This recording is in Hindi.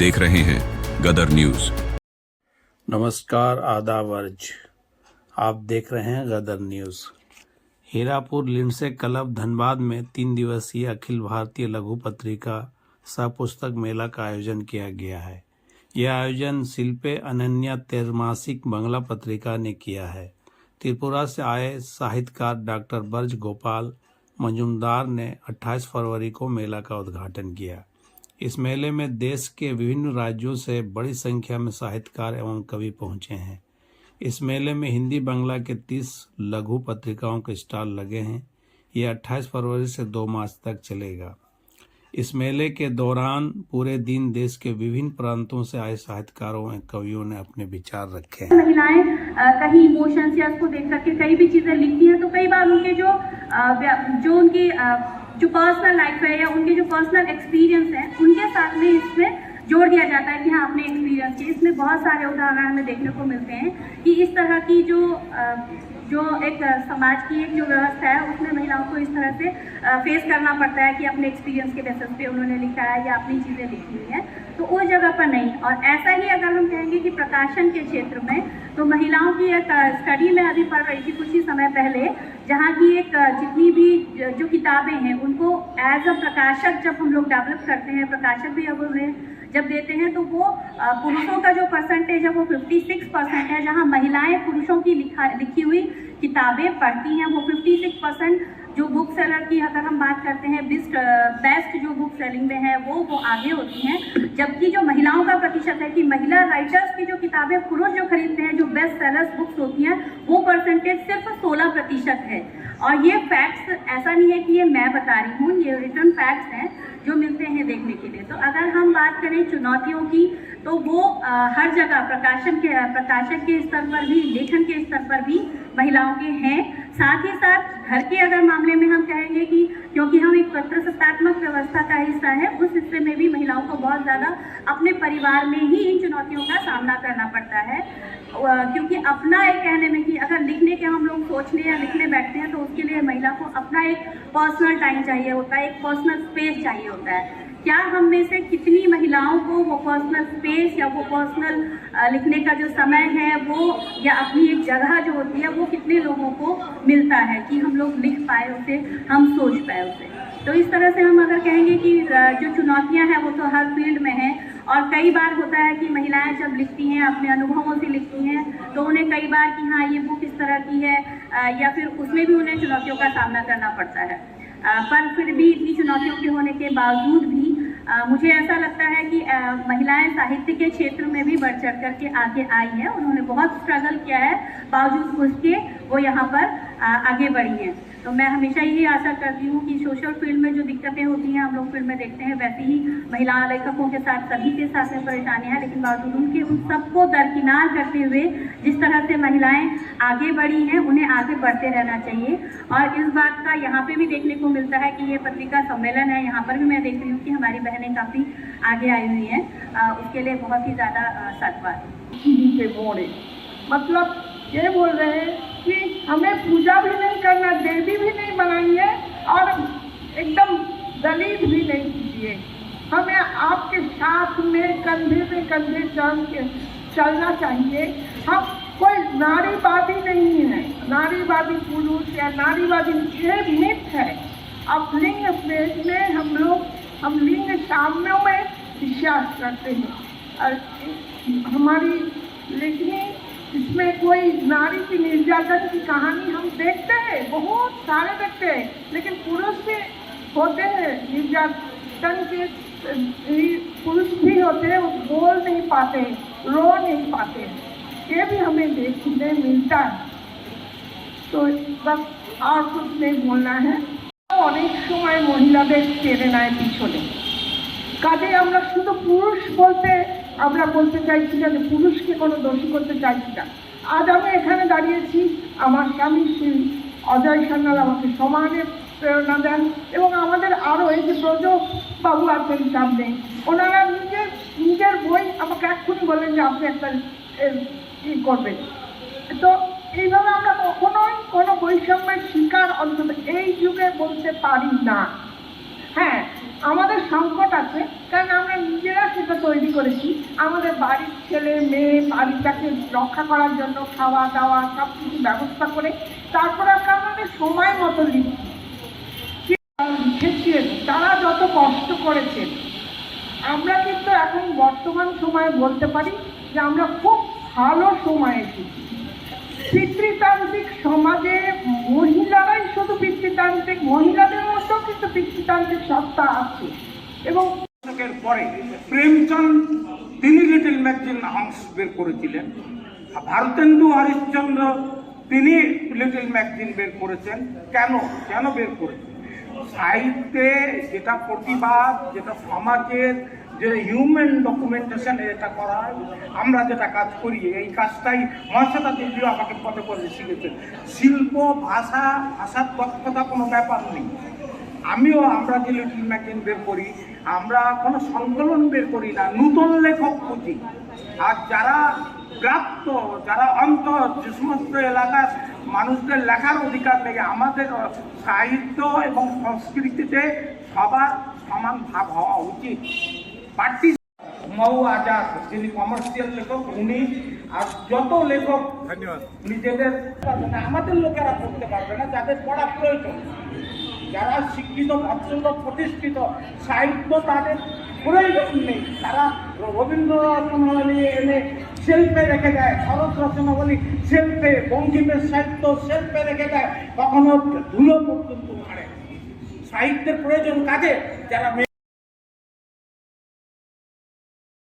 देख रहे हैं गदर न्यूज। नमस्कार, आदाब अर्ज। आप देख रहे हैं Gadar news. Hirapur Lindsay club Dhanbad में 3 दिवसीय अखिल भारतीय लघु पत्रिका सह पुस्तक मेला का आयोजन किया गया है। यह आयोजन शिल्पे अनन्या त्रैमासिक बंगला पत्रिका ने किया है। त्रिपुरा से आए साहित्यकार डॉक्टर ब्रज गोपाल मजूमदार ने 28 फरवरी को मेला का उद्घाटन किया। इस मेले में देश के विभिन्न राज्यों से बड़ी संख्या में साहित्यकार एवं कवि पहुंचे हैं। इस मेले में हिंदी बांग्ला के 30 लघु पत्रिकाओं के स्टॉल लगे हैं। ये 28 फरवरी से 2 मार्च तक चलेगा। इस मेले के दौरान पूरे दिन देश के विभिन्न प्रांतों से आए साहित्यकारों एवं कवियों ने अपने विचार रखे हैं। महिलाएं कहीं इमोशंस या उसको देख करके कई भी चीजें लिखती हैं, तो कई बार उनके जो उनकी जो पर्सनल लाइफ है या उनके जो पर्सनल एक्सपीरियंस है उनके साथ में इसमें जोड़ दिया जाता है कि हाँ अपने एक्सपीरियंस के। इसमें बहुत सारे उदाहरण हमें देखने को मिलते हैं कि इस तरह की जो एक समाज की एक जो व्यवस्था है उसमें महिलाओं को इस तरह से फेस करना पड़ता है कि अपने एक्सपीरियंस के बेसिस पे उन्होंने लिखा है या अपनी चीज़ें लिखी हुई हैं, तो उस जगह पर नहीं। और ऐसा ही अगर हम कहेंगे कि प्रकाशन के क्षेत्र में, तो महिलाओं की एक स्टडी में अभी पढ़ रही थी कुछ ही समय पहले, जहाँ की एक जितनी भी जो किताबें हैं उनको एज अ प्रकाशक जब हम लोग डेवलप करते हैं, प्रकाशक भी अब उन्हें जब देते हैं, तो वो पुरुषों का जो परसेंटेज है वो 56% है। जहाँ महिलाएं पुरुषों की लिखी हुई किताबें पढ़ती हैं वो 56%। जो बुक सेलर की अगर हम बात करते हैं बेस्ट जो बुक सेलिंग में है वो आगे होती हैं, जबकि जो महिलाओं का प्रतिशत है कि महिला राइटर्स की जो किताबें पुरुष जो खरीदते हैं, जो बेस्ट सेलर्स बुक्स होती हैं, वो परसेंटेज सिर्फ 16% है। और ये फैक्ट्स ऐसा नहीं है कि ये मैं बता रही हूँ, ये रिटर्न फैक्ट्स हैं जो मिलते हैं देखने के लिए। तो अगर हम बात करें चुनौतियों की, तो वो हर जगह प्रकाशक के स्तर पर भी, लेखन के स्तर पर भी महिलाओं के हैं। साथ ही साथ घर के अगर मामले में हम कहेंगे कि क्योंकि हम एक प्रजासत्तात्मक व्यवस्था का हिस्सा है, उस हिस्से में भी महिलाओं को बहुत ज़्यादा अपने परिवार में ही इन चुनौतियों का सामना करना पड़ता है। क्योंकि अपना एक कहने में कि अगर लिखने के हम लोग सोचने या लिखने बैठते हैं तो उसके लिए महिला को अपना एक पर्सनल टाइम चाहिए होता है, एक पर्सनल स्पेस चाहिए होता है। क्या हम में से कितनी महिलाओं को वो पर्सनल स्पेस या वो पर्सनल लिखने का जो समय है वो या अपनी एक जगह जो होती है वो कितने लोगों को मिलता है कि हम लोग लिख पाए उसे, हम सोच पाए उसे। तो इस तरह से हम अगर कहेंगे कि जो चुनौतियां हैं वो तो हर फील्ड में हैं। और कई बार होता है कि महिलाएं जब लिखती हैं, अपने अनुभवों से लिखती हैं, तो उन्हें कई बार कि हाँ ये बुक इस तरह की है या फिर उसमें भी उन्हें चुनौतियों का सामना करना पड़ता है। पर फिर भी इतनी चुनौतियों के होने के बावजूद भी मुझे ऐसा लगता है कि महिलाएं साहित्य के क्षेत्र में भी बढ़ चढ़ करके आगे आई हैं। उन्होंने बहुत स्ट्रगल किया है, बावजूद उसके वो यहाँ पर आगे बढ़ी हैं। तो मैं हमेशा यही आशा करती हूँ कि सोशल फील्ड में जो दिक्कतें होती हैं हम लोग फील्ड में देखते हैं, वैसे ही महिला लेखकों के साथ सभी के साथ में परेशानियाँ हैं, लेकिन बावजूद उनके उन सबको दरकिनार करते हुए जिस तरह से महिलाएं आगे बढ़ी हैं, उन्हें आगे बढ़ते रहना चाहिए। और इस बात का यहाँ पे भी देखने को मिलता है कि ये पत्रिका सम्मेलन है, यहाँ पर भी मैं देख रही हूँ कि हमारी बहनें काफ़ी आगे आई हुई हैं। उसके लिए बहुत ही ज़्यादा साधुवाद। मतलब ये बोल रहे हैं कि हमें पूजा भी नहीं करना, देवी भी नहीं बनाइए और एकदम दलित भी नहीं कीजिए। हमें आपके साथ में कंधे जम के चलना चाहिए। हम कोई नारीवादी नहीं है, नारीवादी पुरुष या नारीवादी, ये मिथ है। अब लिंग भेद में हम लिंग साम्यों में विश्वास करते हैं और हमारी लेखनी इसमें कोई नारी की निर्यातन की कहानी हम देखते हैं, बहुत सारे देखते हैं, लेकिन पुरुष भी होते हैं निर्यातन के, पुरुष भी होते हैं, वो बोल नहीं पाते, रो नहीं पाते, ये भी हमें देखने मिलता है। तो बस और कुछ नहीं बोलना है। অনেক সময় মহিলাদের প্রেরণায় পিছনে কাজে আমরা শুধু পুরুষ বলতে আমরা বলতে চাইছি না যে পুরুষকে কোনো দোষী করতে চাইছি না। আজ আমি এখানে দাঁড়িয়েছি, আমার স্বামী শ্রী অজয় সান্যাল আমাকে সমানে প্রেরণা দেন এবং আমাদের আরও এই যে ব্রজবাবু আছেন সামনে, ওনারা নিজের বই আমাকে এক্ষুনি বলেন যে আপনি একটা ই করবেন। তো এইভাবে আমরা কখনোই কোনো বৈষম্যের শিকার অন্তত এই যুগে বলতে পারি না। হ্যাঁ, আমাদের সংকট আছে, কারণ আমরা নিজেরা সেটা তৈরি করেছি। আমাদের বাড়ির ছেলে মেয়ে বাড়িটাকে রক্ষা করার জন্য খাওয়া দাওয়া সব কিছু ব্যবস্থা করে তারপরে আমরা আমাদের সময় মতো লিখছি। লিখেছেন তারা যত কষ্ট করেছেন, আমরা কিন্তু এখন বর্তমান সময়ে বলতে পারি যে আমরা খুব ভালো সময়ে এসেছি। পিতৃতান্ত্রিক সমাজে মহিলারাই শুধু পিতৃতান্ত্রিক, মহিলাদের মধ্যেও কিন্তু পিতৃতান্ত্রিক সত্তা আছে। এবং দশকের পরে প্রেমচন্দ তিনি লিটল ম্যাগাজিন হাউস বের করেছিলেন, ভারতেন্দু হরিশ্চন্দ্র তিনি লিটল ম্যাগাজিন বের করেছেন। কেন বের করেছেন? সাহিত্যে যেটা প্রতিবাদ, যেটা সমাজের যে হিউম্যান ডকুমেন্টেশন এটা করা হয়, আমরা যেটা কাজ করি এই কাজটাই মহাশ্বেতা দেবীও আমাকে পদে পদে শিখেছেন। শিল্প ভাষার দক্ষতা কোনো ব্যাপার নেই। আমরা যে লিটল ম্যাগাজিন বের করি, আমরা কোনো সংকলন বের করি না, নূতন লেখক খুঁজি। আর যারা প্রাপ্ত, যারা অন্তর, যে সমস্ত এলাকার মানুষদের লেখার অধিকার নেই, আমাদের সাহিত্য এবং সংস্কৃতিতে সবার সমান ভাব হওয়া উচিত। পার্টি হুমায়ুন আজাদ যিনি কমার্শিয়াল লেখক, উনি আর যত লেখক নিজেদের আমাদের লোকেরা পড়তে পারবে না, যাদের পড়া প্রয়োজন, যারা শিক্ষিত অত্যন্ত প্রতিষ্ঠিত সাহিত্য তাদের প্রয়োজন নেই, তারা রবীন্দ্র রচনাবলী এনে শেল্ফে রেখে দেয়, শরৎ রচনাবলী শেল্ফে, বঙ্কিমের সাহিত্য শেল্ফে রেখে দেয়, কখনো ধুলো পর্যন্ত মারে। সাহিত্যের প্রয়োজন কাজে যারা